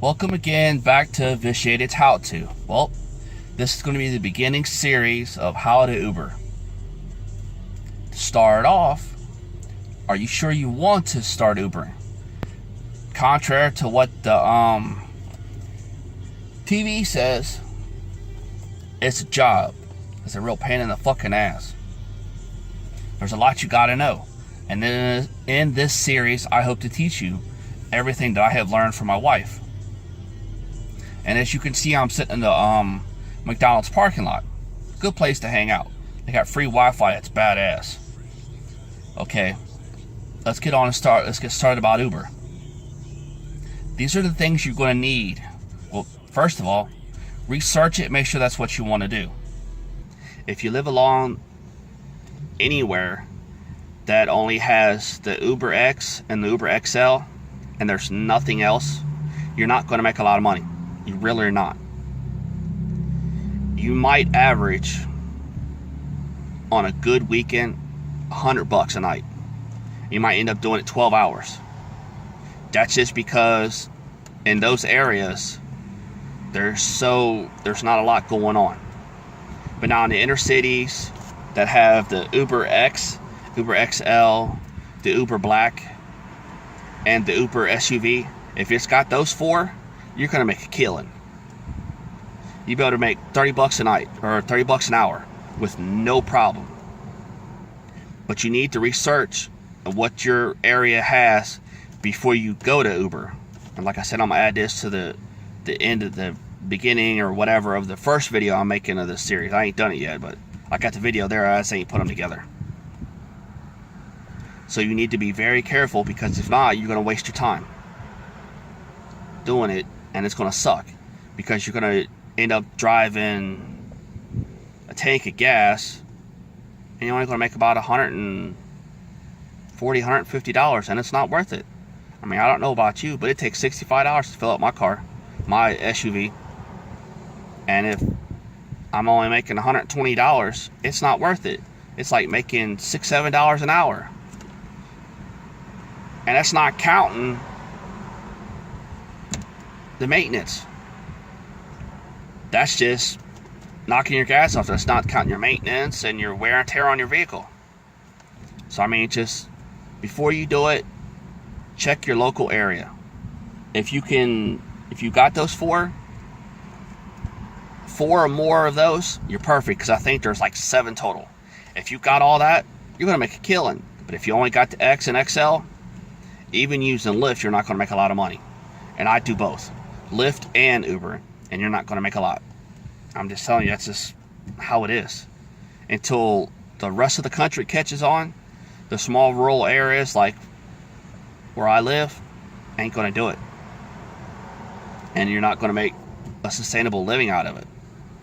Welcome again back to Vitiated How To. Well, this is going to be the beginning series of how to Uber. To start off, are you sure you want to start Ubering? Contrary to what the TV says, it's a job. It's a real pain in the fucking ass. There's a lot you gotta know. And then in this series, I hope to teach you everything that I have learned from my wife. And as you can see, I'm sitting in the McDonald's parking lot. Good place to hang out. They got free Wi-Fi. It's badass. Okay, let's get started about Uber. These are the things you're going to need. Well, first of all, research it. Make sure that's what you want to do. If you live along anywhere that only has the Uber X and the Uber XL, and there's nothing else, you're not going to make a lot of money. You really are not. You might average on a good weekend $100 a night. You might end up doing it 12 hours. That's just because in those areas there's not a lot going on. But now in the inner cities that have the Uber X, Uber XL, the Uber Black, and the Uber SUV, if it's got those four, you're going to make a killing. You'll be able to make $30 a night or $30 an hour with no problem. But you need to research what your area has before you go to Uber. And like I said, I'm going to add this to the end of the beginning or whatever of the first video I'm making of this series. I ain't done it yet, but I got the video there. I just ain't put them together. So you need to be very careful, because if not, you're going to waste your time doing it, and it's going to suck, because you're going to end up driving a tank of gas and you're only going to make about $140, $150, and it's not worth it. I mean, I don't know about you, but it takes $65 to fill up my car, my SUV, and if I'm only making $120, it's not worth it. It's like making $6, $7 an hour, and that's not counting the maintenance. That's just knocking your gas off. That's not counting your maintenance and your wear and tear on your vehicle. So I mean, just before you do it, check your local area. If you got those four or more of those, you're perfect, because I think there's like 7 total. If you got all that, you're gonna make a killing. But if you only got the X and XL, even using Lyft, you're not gonna make a lot of money. And I do both, Lyft and Uber, and you're not going to make a lot. I'm just telling you, that's just how it is. Until the rest of the country catches on, the small rural areas like where I live ain't going to do it. And you're not going to make a sustainable living out of it.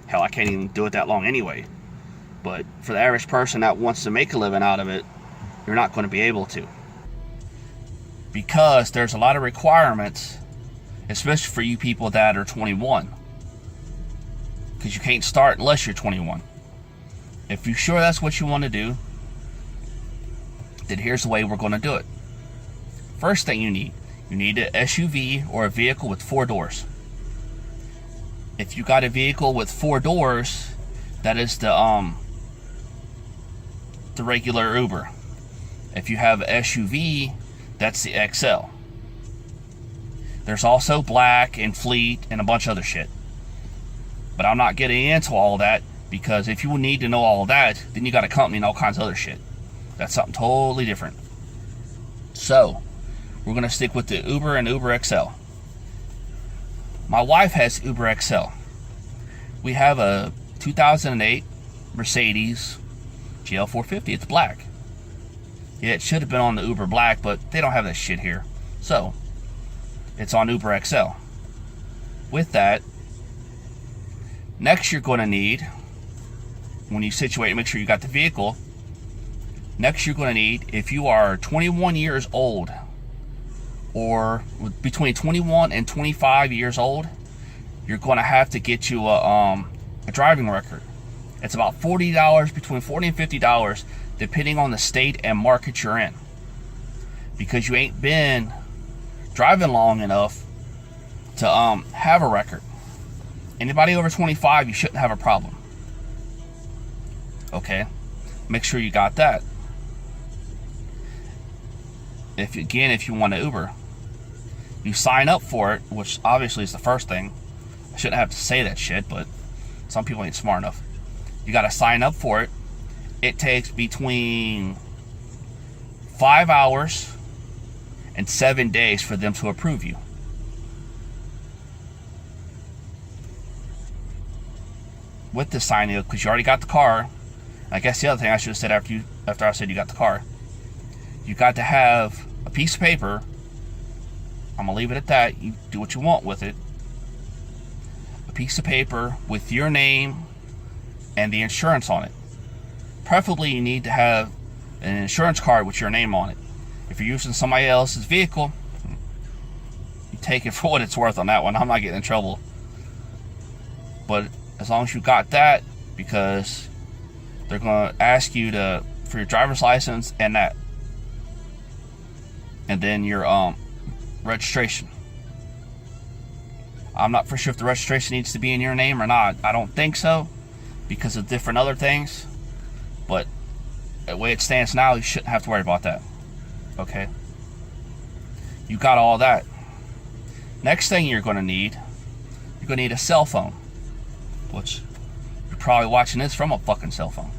Hell, I can't even do it that long anyway. But for the average person that wants to make a living out of it, you're not going to be able to. Because there's a lot of requirements, especially for you people that are 21, because you can't start unless you're 21. If you're sure that's what you want to do, then here's the way we're going to do it. First thing you need an SUV or a vehicle with 4 doors. If you got a vehicle with 4 doors, that is the regular Uber. If you have an SUV, that's the XL. There's also Black and Fleet and a bunch of other shit. But I'm not getting into all that, because if you need to know all that, then you got a company and all kinds of other shit. That's something totally different. So, we're going to stick with the Uber and Uber XL. My wife has Uber XL. We have a 2008 Mercedes GL450. It's black. Yeah, it should have been on the Uber Black, but they don't have that shit here. So, it's on Uber XL. With that, next you're going to need, when you situate, make sure you got the vehicle. Next you're going to need, if you are 21 years old, or between 21 and 25 years old, you're going to have to get you a driving record. It's about $40, between $40 and $50, depending on the state and market you're in. Because you ain't been driving long enough to have a record. Anybody over 25, you shouldn't have a problem. Okay, make sure you got that. If you want to Uber, you sign up for it, which obviously is the first thing. I shouldn't have to say that shit, but some people ain't smart enough. You got to sign up for it. It takes between 5 hours and 7 days for them to approve you. With the signing up, because you already got the car. I guess the other thing I should have said after I said you got the car, you got to have a piece of paper. I'm gonna leave it at that. You do what you want with it. A piece of paper with your name and the insurance on it. Preferably, you need to have an insurance card with your name on it. If you're using somebody else's vehicle, you take it for what it's worth on that one. I'm not getting in trouble. But as long as you got that, because they're going to ask you for your driver's license and that, and then your registration. I'm not for sure if the registration needs to be in your name or not. I don't think so, because of different other things. But the way it stands now, you shouldn't have to worry about that. Okay? You got all that. Next thing you're going to need a cell phone. Which, you're probably watching this from a fucking cell phone.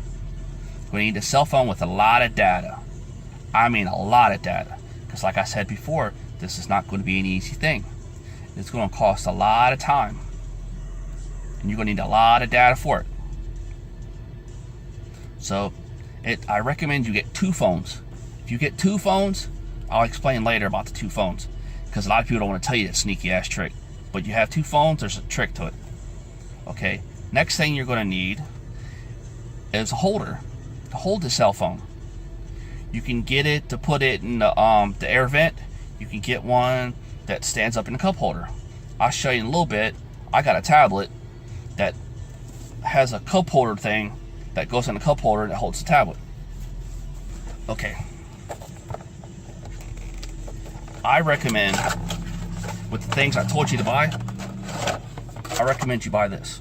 You're going to need a cell phone with a lot of data. I mean a lot of data. Because like I said before, this is not going to be an easy thing. It's going to cost a lot of time. And you're going to need a lot of data for it. So, I recommend you get 2 phones. If you get 2 phones, I'll explain later about the 2 phones. Because a lot of people don't want to tell you that sneaky ass trick. But you have 2 phones, there's a trick to it. Okay, next thing you're going to need is a holder to hold the cell phone. You can get it to put it in the air vent. You can get one that stands up in a cup holder. I'll show you in a little bit. I got a tablet that has a cup holder thing that goes in a cup holder that holds the tablet. Okay. I recommend, with the things I told you to buy, I recommend you buy this.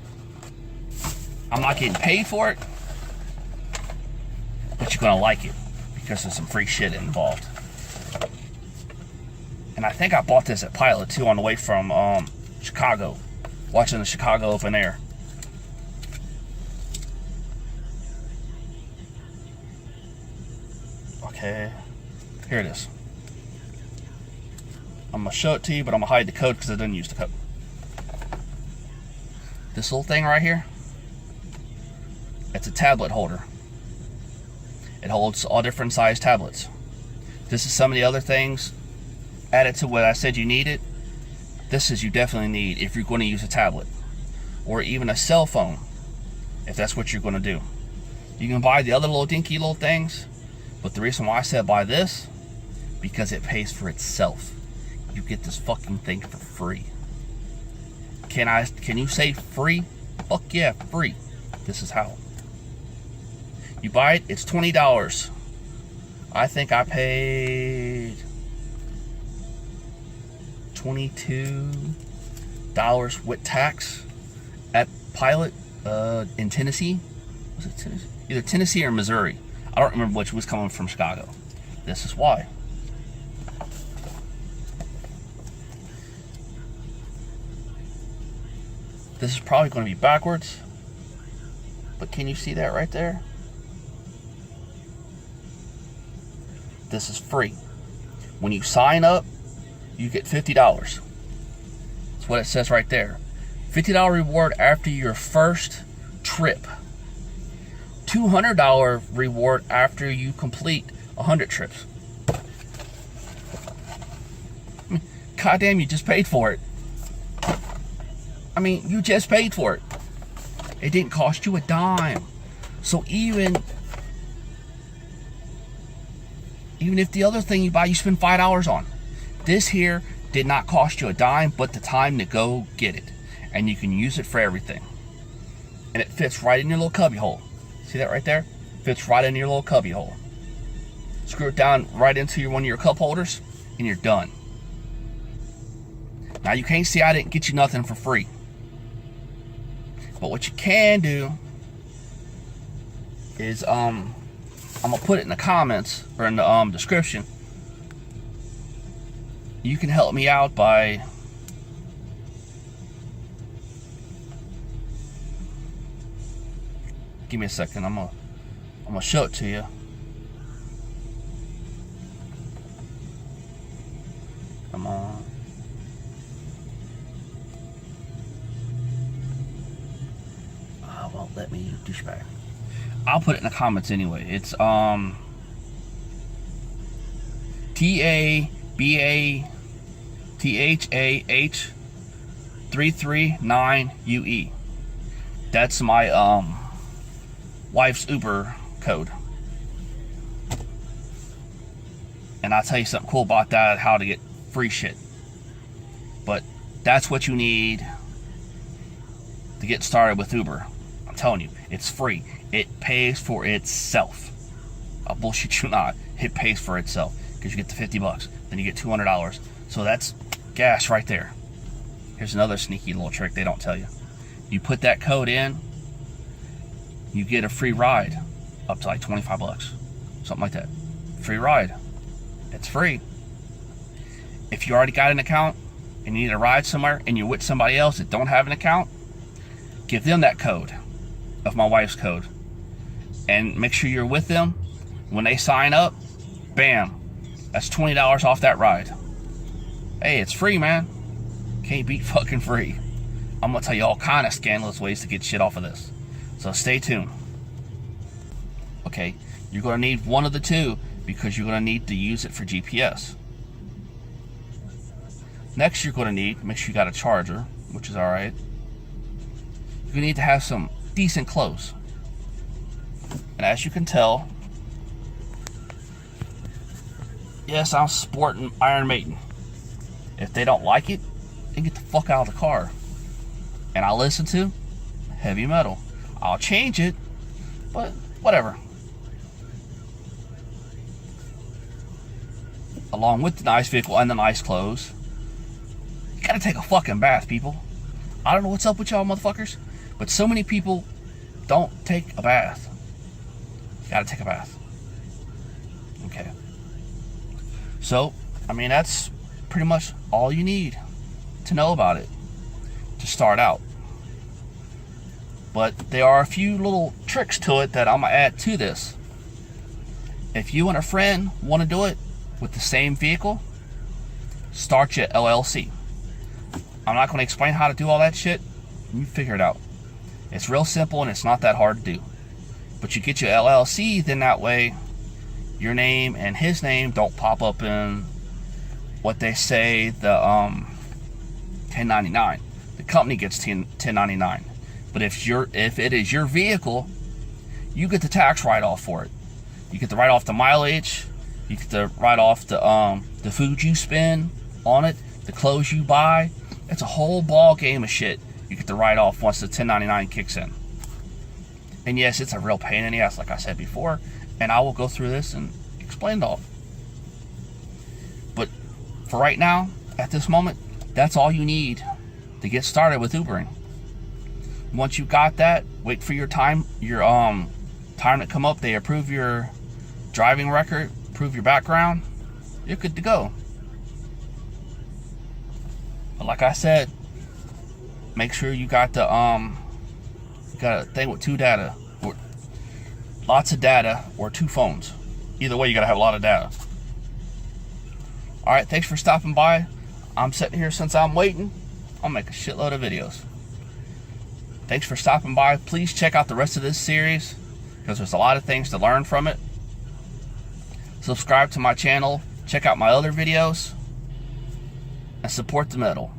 I'm not getting paid for it, but you're gonna like it because there's some free shit involved. And I think I bought this at Pilot too on the way from Chicago, watching the Chicago Open Air. Okay, here it is. I'm gonna show it to you, but I'm gonna hide the code because I didn't use the code. This little thing right here, it's a tablet holder. It holds all different size tablets. This is some of the other things added to what I said you needed. This is you definitely need if you're going to use a tablet or even a cell phone, if that's what you're going to do. You can buy the other little dinky little things, but the reason why I said buy this, because it pays for itself. You get this fucking thing for free. Can you say free? Fuck yeah, free. This is how. You buy it, it's $20. I think I paid $22 with tax at Pilot in Tennessee. Was it Tennessee? Either Tennessee or Missouri. I don't remember which was coming from Chicago. This is why. This is probably going to be backwards, but can you see that right there? This is free. When you sign up, you get $50. That's what it says right there. $50 reward after your first trip. $200 reward after you complete 100 trips. I mean, goddamn, you just paid for it. I mean, you just paid for it. It didn't cost you a dime. So even if the other thing you buy, you spend $5 on. This here did not cost you a dime, but the time to go get it. And you can use it for everything. And it fits right in your little cubby hole. See that right there? Fits right in your little cubby hole. Screw it down right into one of your cup holders, and you're done. Now you can't see I didn't get you nothing for free. But what you can do is I'm gonna put it in the comments or in the description. You can help me out by give me a second. I'm gonna show it to you. Come on. Won't let me, you douchebag. I'll put it in the comments anyway. It's TABATHAH339UE. That's my wife's Uber code. And I'll tell you something cool about that, how to get free shit. But that's what you need to get started with Uber. I'm telling you, it's free. It pays for itself. I'll bullshit you not. It pays for itself because you get the $50, then you get $200. So that's gas right there. Here's another sneaky little trick they don't tell you. You put that code in, you get a free ride up to like $25, something like that. Free ride. It's free. If you already got an account and you need a ride somewhere and you're with somebody else that don't have an account, give them that code of my wife's code and make sure you're with them. When they sign up, bam, that's $20 off that ride. Hey, it's free, man. Can't beat fucking free. I'm gonna tell you all kind of scandalous ways to get shit off of this, so stay tuned. Okay, you're gonna need one of the two because you're gonna need to use it for GPS. Next, you're gonna need, make sure you got a charger, which is all right. You're gonna need to have some decent clothes. And as you can tell, yes, I'm sporting Iron Maiden. If they don't like it, then get the fuck out of the car. And I listen to heavy metal. I'll change it, but whatever. Along with the nice vehicle and the nice clothes, you gotta take a fucking bath, people. I don't know what's up with y'all motherfuckers, but so many people don't take a bath. You gotta take a bath. Okay. So, I mean, that's pretty much all you need to know about it to start out. But there are a few little tricks to it that I'm gonna add to this. If you and a friend want to do it with the same vehicle, start your LLC. I'm not going to explain how to do all that shit. You figure it out. It's real simple and it's not that hard to do. But you get your LLC, then that way your name and his name don't pop up in what they say the 1099. The company gets 1099. But if it is your vehicle, you get the tax write-off for it. You get to write off the mileage. You get to write off the food you spend on it, the clothes you buy. It's a whole ball game of shit you get to write off once the 1099 kicks in. And yes, it's a real pain in the ass, like I said before, and I will go through this and explain it all. But for right now, at this moment, that's all you need to get started with Ubering. Once you got that, wait for your time to come up. They approve your driving record, approve your background, you're good to go. But like I said, make sure you got the you got a thing with two data, or lots of data, or two phones. Either way, you gotta have a lot of data. All right, thanks for stopping by. I'm sitting here since I'm waiting. I'll make a shitload of videos. Thanks for stopping by. Please check out the rest of this series because there's a lot of things to learn from it. Subscribe to my channel. Check out my other videos and support the metal.